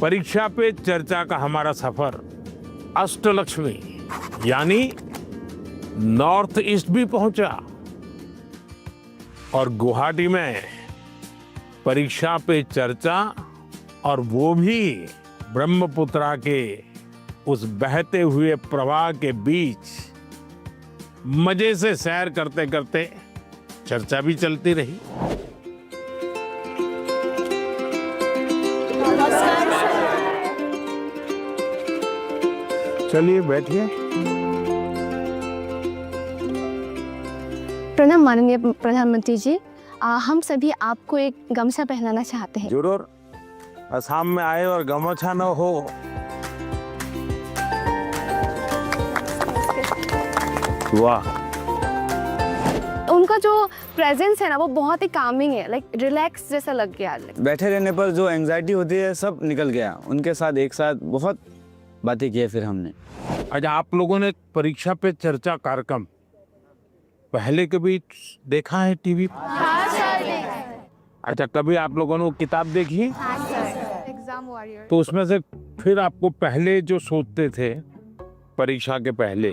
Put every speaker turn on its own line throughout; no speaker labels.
परीक्षा पे चर्चा का हमारा सफर अष्टलक्ष्मी यानी नॉर्थ ईस्ट भी पहुंचा और गुवाहाटी में परीक्षा पे चर्चा, और वो भी ब्रह्मपुत्रा के उस बहते हुए प्रवाह के बीच मजे से सैर करते करते चर्चा भी चलती रही। चलिए बैठिए।
प्रणाम माननीय प्रधानमंत्री जी, हम सभी आपको एक गमछा पहनाना चाहते हैं।
जरूर। असम में आए और गमछा न हो। वाह।
उनका जो प्रेजेंस है ना वो बहुत ही कामिंग है, लाइक रिलैक्स जैसा लग गया।
बैठे रहने पर जो एंजाइटी होती है सब निकल गया। उनके साथ एक साथ बहुत बातें की फिर हमने।
अच्छा, आप लोगों ने परीक्षा पे चर्चा कार्यक्रम पहले कभी देखा है टीवी पर?
हाँ सर।
अच्छा, कभी आप लोगों ने वो किताब देखी?
हाँ सर। Exam warrior.
तो उसमें से फिर आपको पहले जो सोचते थे परीक्षा के पहले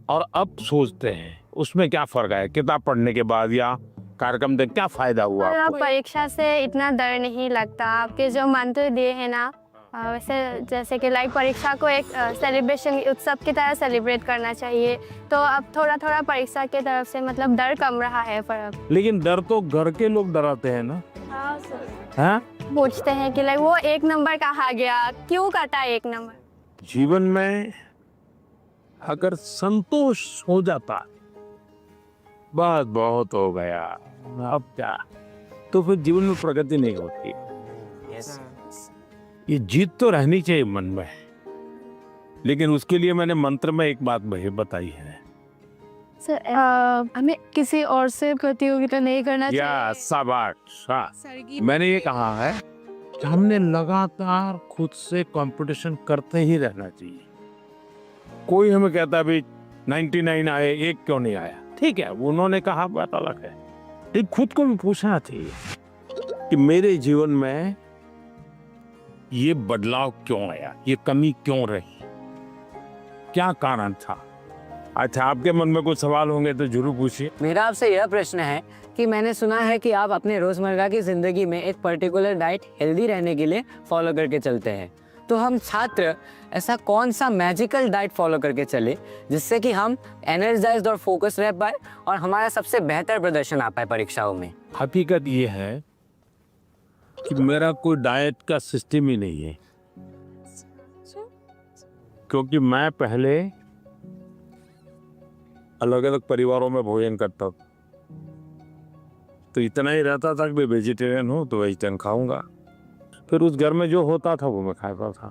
और अब सोचते हैं, उसमें क्या फर्क है? किताब पढ़ने के बाद या कार्यक्रम देख क्या फायदा हुआ आपको?
परीक्षा से इतना डर नहीं लगता। आपके जो मंत्र दिए हैं ना, वैसे जैसे कि लाइक परीक्षा को एक सेलिब्रेशन उत्सव की तरह सेलिब्रेट करना चाहिए। तो अब थोड़ा थोड़ा परीक्षा की तरफ से मतलब डर कम रहा है फर्क।
लेकिन डर तो घर के लोग डराते हैं ना।
हाँ सर।
हाँ?
पूछते हैं कि लाइक वो एक नंबर कहाँ गया, क्यों कटा एक नंबर।
जीवन में अगर संतोष हो जाता बस बहुत हो गया, अब क्या, तो फिर जीवन में प्रगति नहीं होती। ये जीत तो रहनी चाहिए मन में, लेकिन उसके लिए मैंने मंत्र में एक बात बताई है।
सर हमें किसी और से प्रतियोगिता नहीं करना चाहिए।
या शाबाश। मैंने ये कहा है कि हमने लगातार खुद से कंपटीशन करते ही रहना चाहिए। कोई हमें कहता भी 99 आए, एक क्यों नहीं आया? ठीक है, उन्होंने कहा, बात अलग है। लेकिन खुद को भी पूछना चाहिए कि मेरे जीवन में ये बदलाव क्यों आया, ये कमी क्यों रही, क्या कारण था? अच्छा, आपके मन में कुछ सवाल होंगे तो जरूर पूछिए।
मेरा आपसे यह प्रश्न है कि मैंने सुना है कि आप अपने रोजमर्रा की जिंदगी में एक पर्टिकुलर डाइट हेल्दी रहने के लिए फॉलो करके चलते हैं। तो हम छात्र ऐसा कौन सा मैजिकल डाइट फॉलो करके चले जिससे कि हम एनर्जाइज्ड और फोकस रह पाए और हमारा सबसे बेहतर प्रदर्शन आ पाए परीक्षाओं में?
हकीकत ये है कि मेरा कोई डाइट का सिस्टम ही नहीं है, क्योंकि मैं पहले अलग अलग परिवारों में भोजन करता था, तो इतना ही रहता था कि मैं वेजिटेरियन हूँ तो वेजिटेरियन खाऊंगा। फिर उस घर में जो होता था वो मैं खाता था।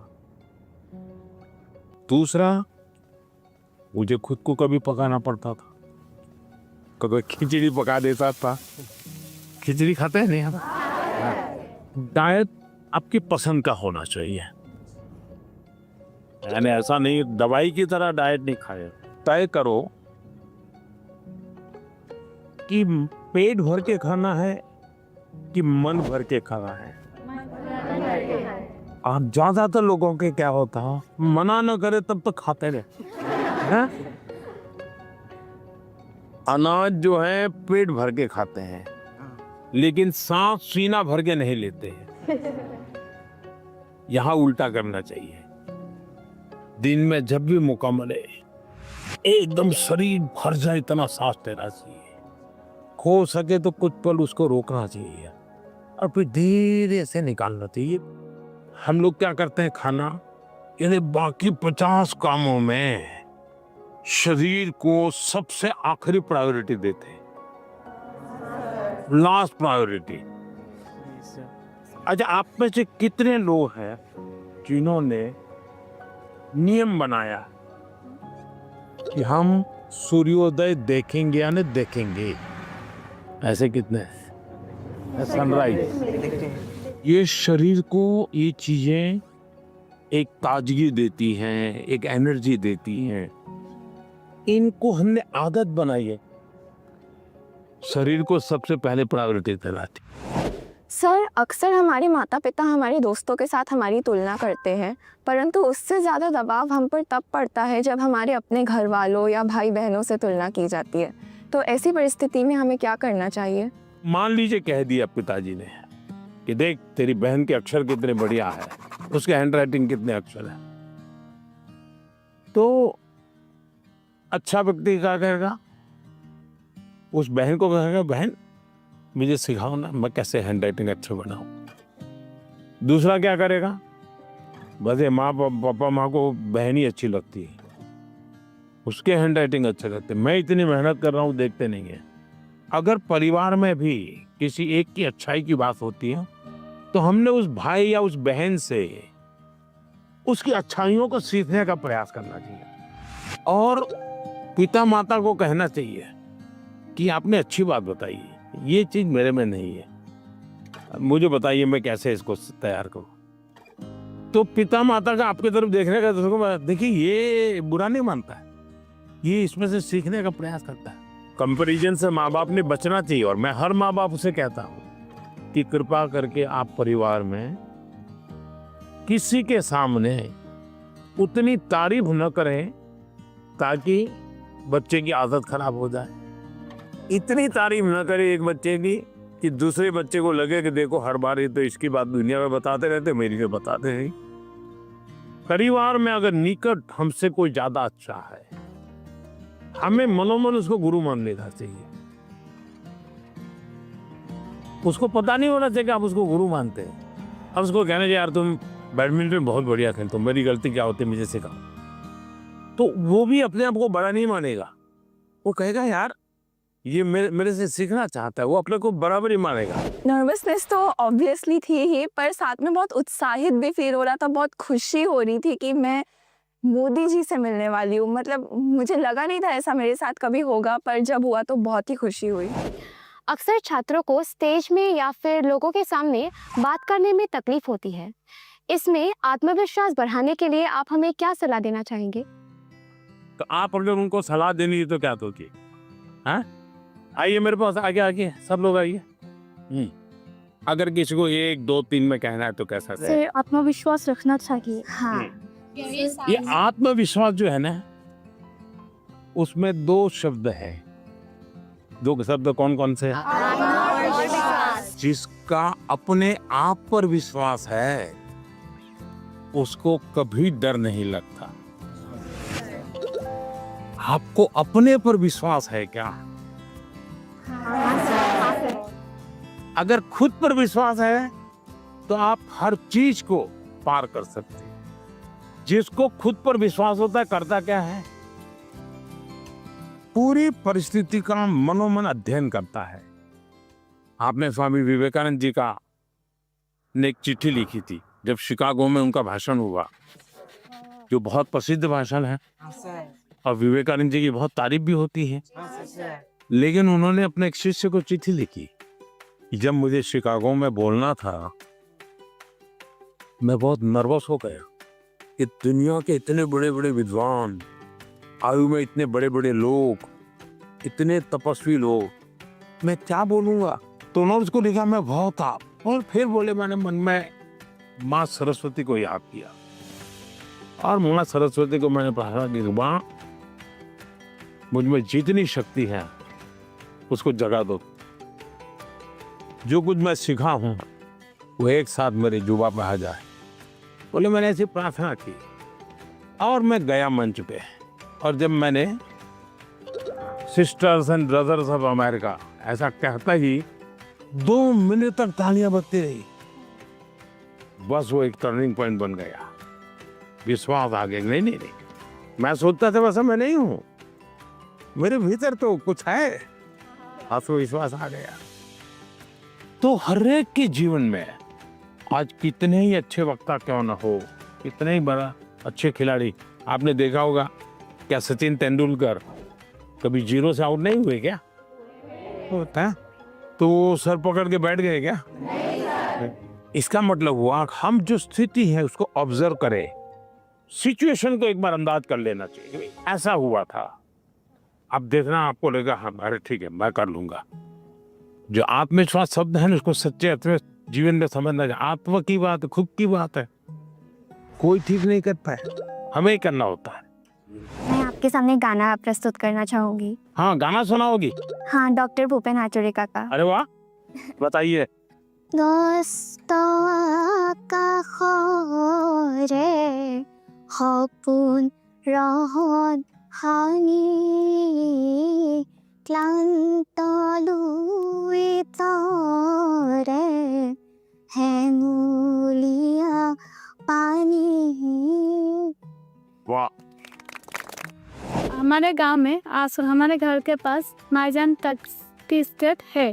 दूसरा, मुझे खुद को कभी पकाना पड़ता था, कभी खिचड़ी पका देता था। खिचड़ी खाते हैं नहीं हम। डाइट आपकी पसंद का होना चाहिए, यानी ऐसा नहीं दवाई की तरह डाइट नहीं खाए। तय करो कि पेट भर के खाना है कि मन भर के खाना है। आप ज्यादातर लोगों के क्या होता है, मना न करे तब तक खाते रहे हैं? अनाज जो है पेट भर के खाते हैं, लेकिन सांस सीना भर के नहीं लेते हैं। यहां उल्टा करना चाहिए। दिन में जब भी मौका मिले एकदम शरीर भर जाए इतना सांस लेना चाहिए। हो सके तो कुछ पल उसको रोकना चाहिए और फिर धीरे से निकालना चाहिए। हम लोग क्या करते हैं, खाना यानी बाकी 50 कामों में शरीर को सबसे आखिरी प्रायोरिटी देते हैं, लास्ट प्रायोरिटी। अच्छा, आप में से कितने लोग हैं जिन्होंने नियम बनाया कि हम सूर्योदय देखेंगे या नहीं देखेंगे? ऐसे कितने? सनराइज। ये शरीर को ये चीजें एक ताजगी देती हैं, एक एनर्जी देती हैं। इनको हमने आदत बनाई है, शरीर को सबसे पहले प्रायोरिटी दिलाती।
सर, अक्सर हमारे माता पिता हमारे दोस्तों के साथ हमारी तुलना करते हैं, परंतु उससे ज़्यादा दबाव हम पर तब पड़ता है जब हमारे अपने घर वालों या भाई बहनों से तुलना की जाती है। तो ऐसी परिस्थिति में हमें क्या करना चाहिए?
मान लीजिए कह दिया पिताजी ने कि देख तेरी बहन के अक्षर कितने बढ़िया है, उसके हैंडराइटिंग कितने अक्षर है, तो अच्छा व्यक्ति क्या कहेगा? उस बहन को कहेगा बहन मुझे सिखाओ ना, मैं कैसे हैंडराइटिंग अच्छा बनाऊं। दूसरा क्या करेगा? बस ये माँ पापा माँ को बहन ही अच्छी लगती है, उसके हैंडराइटिंग अच्छे लगते, मैं इतनी मेहनत कर रहा हूँ देखते नहीं है। अगर परिवार में भी किसी एक की अच्छाई की बात होती है तो हमने उस भाई या उस बहन से उसकी अच्छाइयों को सीखने का प्रयास करना चाहिए और पिता माता को कहना चाहिए कि आपने अच्छी बात बताई, ये चीज मेरे में नहीं है, मुझे बताइए मैं कैसे इसको तैयार करूं। तो पिता माता का आपकी तरफ देखने का तो देखिए ये बुरा नहीं मानता है, ये इसमें से सीखने का प्रयास करता है। कंपैरिजन से माँ बाप ने बचना चाहिए और मैं हर माँ बाप से कहता हूँ कि कृपा करके आप परिवार में किसी के सामने उतनी तारीफ न करें ताकि बच्चे की आदत खराब हो जाए। इतनी तारीफ न करें एक बच्चे की कि दूसरे बच्चे को लगे कि देखो हर बार ये तो इसकी बात दुनिया में बताते रहते, मेरी तो बताते नहीं। परिवार में अगर निकट हमसे कोई ज्यादा अच्छा है, हमें मनोमन उसको गुरु मान लेना चाहिए। उसको पता नहीं होना चाहिए कि आप उसको गुरु मानते हैं। अब उसको कहना चाहिए यार तुम बैडमिंटन बहुत बढ़िया खेलते हो, मेरी गलती क्या होती है मुझे सिखाओ, तो वो भी अपने आप को बड़ा नहीं मानेगा, वो कहेगा यार ये मेरे से सीखना चाहता है, वो अपने को बराबर ही मानेगा।
नर्वसनेस तो ऑब्वियसली थी ही, पर साथ में बहुत उत्साहित भी फील हो रहा था, बहुत खुशी हो रही थी कि मैं मोदी जी से मिलने वाली हूँ। मतलब मुझे लगा नहीं था ऐसा मेरे साथ कभी होगा, पर जब हुआ तो बहुत ही खुशी हुई।
अक्सर छात्रों को स्टेज में या फिर लोगों के सामने बात करने में तकलीफ होती है। इसमें आत्मविश्वास बढ़ाने के लिए आप हमें क्या सलाह देना चाहेंगे?
तो आप अगर उनको सलाह देनी है तो क्या दोगे? हाँ, आइए मेरे पास, आगे आगे सब लोग आइए। अगर किसी को 1 2 3 में कहना है तो कैसा?
सर, आत्मविश्वास रखना चाहिए।
हाँ,
ये आत्मविश्वास जो है ना, उसमें 2 शब्द है। 2 शब्द कौन कौन से? जिसका अपने आप पर विश्वास है उसको कभी डर नहीं लगता। आपको अपने पर विश्वास है क्या? अगर खुद पर विश्वास है तो आप हर चीज को पार कर सकते हैं। जिसको खुद पर विश्वास होता है करता क्या है? पूरी परिस्थिति का मनोमन अध्ययन करता है। आपने स्वामी विवेकानंद जी का ने एक चिट्ठी लिखी थी जब शिकागो में उनका भाषण हुआ, जो बहुत प्रसिद्ध भाषण है और विवेकानंद जी की बहुत तारीफ भी होती है। लेकिन उन्होंने अपने एक शिष्य को चिट्ठी लिखी, जब मुझे शिकागो में बोलना था मैं बहुत नर्वस हो गया कि दुनिया के इतने बड़े बड़े विद्वान, आयु में इतने बड़े बड़े लोग, इतने तपस्वी लोग, मैं क्या बोलूंगा। तो उन्होंने उसको लिखा मैं बहुत था, और फिर बोले मैंने मन में माँ सरस्वती को याद किया और माँ सरस्वती को मैंने कहा कि माँ मुझ में जितनी शक्ति है उसको जगा दो, जो कुछ मैं सीखा हूं वो एक साथ मेरे जुबा पे आ जाए। बोले मैंने ऐसी प्रार्थना की और मैं गया मंच पे, और जब मैंने sisters and brothers of America ऐसा कहता ही 2 मिनट तक तालियां बजती रही। बस वो एक टर्निंग पॉइंट बन गया, विश्वास आ गया। नहीं, मैं सोचता था वैसा मैं नहीं हूं, मेरे भीतर तो कुछ है, आत्मविश्वास आ गया। तो हर एक के जीवन में आज कितने ही अच्छे वक्ता क्यों ना हो, कितने ही बड़ा अच्छे खिलाड़ी, आपने देखा होगा क्या सचिन तेंदुलकर कभी 0 से आउट नहीं हुए क्या? होता है तो वो सर पकड़ के बैठ गए क्या? इसका मतलब हुआ हम जो स्थिति है उसको ऑब्जर्व करें, सिचुएशन को एक बार अंदाज कर लेना चाहिए। ऐसा हुआ था, अब देखना आपको लगेगा हाँ अरे ठीक है मैं कर लूंगा। जो आत्मविश्वास शब्द है ना उसको सच्चे अर्थ में जीवन में समझना चाहिए। आत्मा की बात, खुद की बात है, कोई ठीक नहीं करता है, हमें ही करना होता है।
मैं आपके सामने गाना प्रस्तुत करना चाहूँगी।
हाँ, गाना सुनाओगी?
हाँ, डॉक्टर भूपेन हाजरिका का।
अरे वाह, बताइए।
সপোন ৰহত হানি ক্লান্ত লুইতৰে হেঙুলীয়া পানী।
वाह,
हमारे गांव में हमारे घर के पास माईजान टी स्टेट है।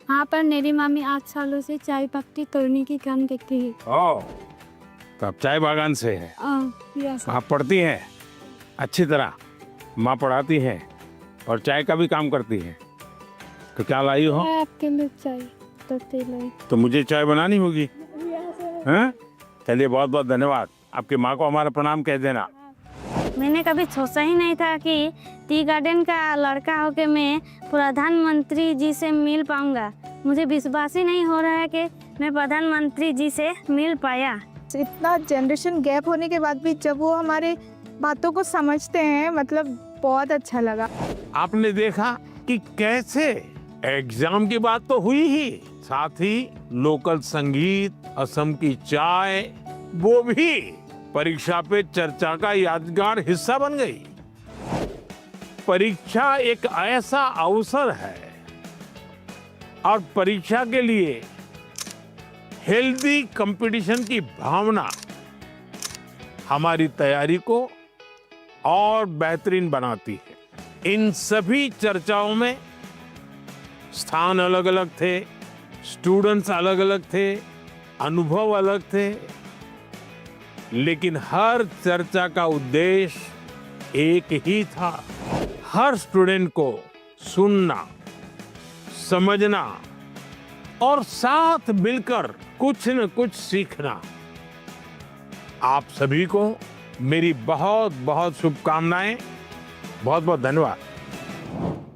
वहाँ पर मेरी मामी 8 सालों से चाय पत्ती तोड़ने की काम करती है।
ओ, तो आप चाय बागान से है।
यस।
आप पढ़ती हैं अच्छी तरह, माँ पढ़ाती हैं और चाय का भी काम करती हैं। तो क्या लाई हो?
मैं आपके लिए चाय पत्ती लाई।
तो मुझे चाय बनानी होगी, हैं? चलिए, बहुत बहुत धन्यवाद। आपकी माँ को हमारा प्रणाम कह देना।
मैंने कभी सोचा ही नहीं था कि टी गार्डन का लड़का होकर मैं प्रधानमंत्री जी से मिल पाऊंगा। मुझे विश्वास ही नहीं हो रहा है कि मैं प्रधानमंत्री जी से मिल पाया।
इतना जनरेशन गैप होने के बाद भी जब वो हमारे बातों को समझते हैं, मतलब बहुत अच्छा लगा।
आपने देखा कि कैसे एग्जाम की बात तो हुई ही, साथ ही लोकल संगीत, असम की चाय, वो भी परीक्षा पे चर्चा का यादगार हिस्सा बन गई। परीक्षा एक ऐसा अवसर है और परीक्षा के लिए हेल्दी कंपटीशन की भावना हमारी तैयारी को और बेहतरीन बनाती है। इन सभी चर्चाओं में स्थान अलग अलग थे, स्टूडेंट्स अलग अलग थे, अनुभव अलग थे, लेकिन हर चर्चा का उद्देश्य एक ही था, हर स्टूडेंट को सुनना, समझना और साथ मिलकर कुछ न कुछ सीखना। आप सभी को मेरी बहुत बहुत शुभकामनाएं। बहुत बहुत धन्यवाद।